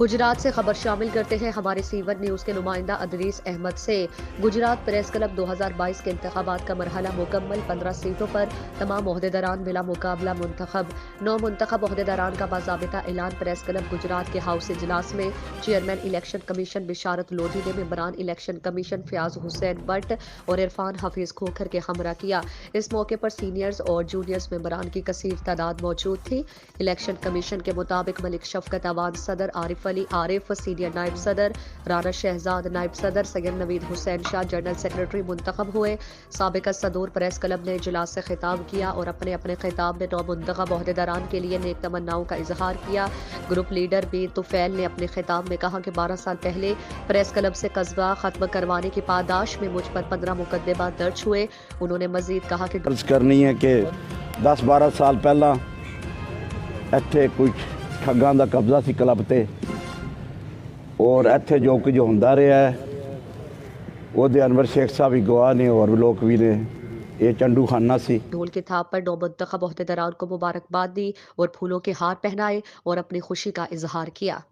गुजरात से खबर शामिल करते हैं हमारे सीवन न्यूज के नुमाइंदा अदरीस अहमद से। गुजरात प्रेस क्लब 2022 के इंतखाबात का मरहला मुकम्मल, 15 सीटों पर तमाम ओहदेदारान बिला मुकाबला मुंतखब। 9 मुंतखब ओहदेदारान का बाज़ाबिता ऐलान प्रेस क्लब गुजरात के हाउस इजलास में chairman election commission Bisharat Lodhi ने मेंबरान इलेक्शन कमीशन फयाज हुसैन बट और इरफान हफीज खोखर के हमरा किया। इस मौके पर सीनियर्स और जूनियर्स मेंबरान की कसीर तादाद मौजूद थी। इलेक्शन कमीशन के मुताबिक मलिक शफकत अवान सदर, आरिफ अली आरिफ सीनियर नायब सदर, राना शहजाद नायब सदर, सैयद नवीद हुसैन शाह जनरल सेक्रेटरी मुंतखब हुए। साबिका सदूर प्रेस क्लब ने इजलास से खिताब किया और अपने अपने खिताब में 9 मुंतखब ओहदेदारान के लिए नेक तमन्नाओं का इजहार किया। ग्रुप लीडर बी तुफैल ने अपने खिताब में कहा कि 12 साल पहले प्रेस क्लब से कस्बा खत्म करवाने की पादाश में मुझ पर 15 मुकदमे दर्ज हुए। उन्होंने मजीद कहा कि करनी है कि 10-12 साल पहला इत्थे कुछ ठगां दा कब्जा सी क्लब ते और इत्थे जो कुछ होंदा रहा है ਉਹਦੇ अनवर शेख साहब भी गवाह ने और लोग भी ने। ये चंडू खाना सी। ढोल की थाप पर 9 मुंतखब ओहदेदारान को मुबारकबाद दी और फूलों के हार पहनाए और अपनी खुशी का इजहार किया।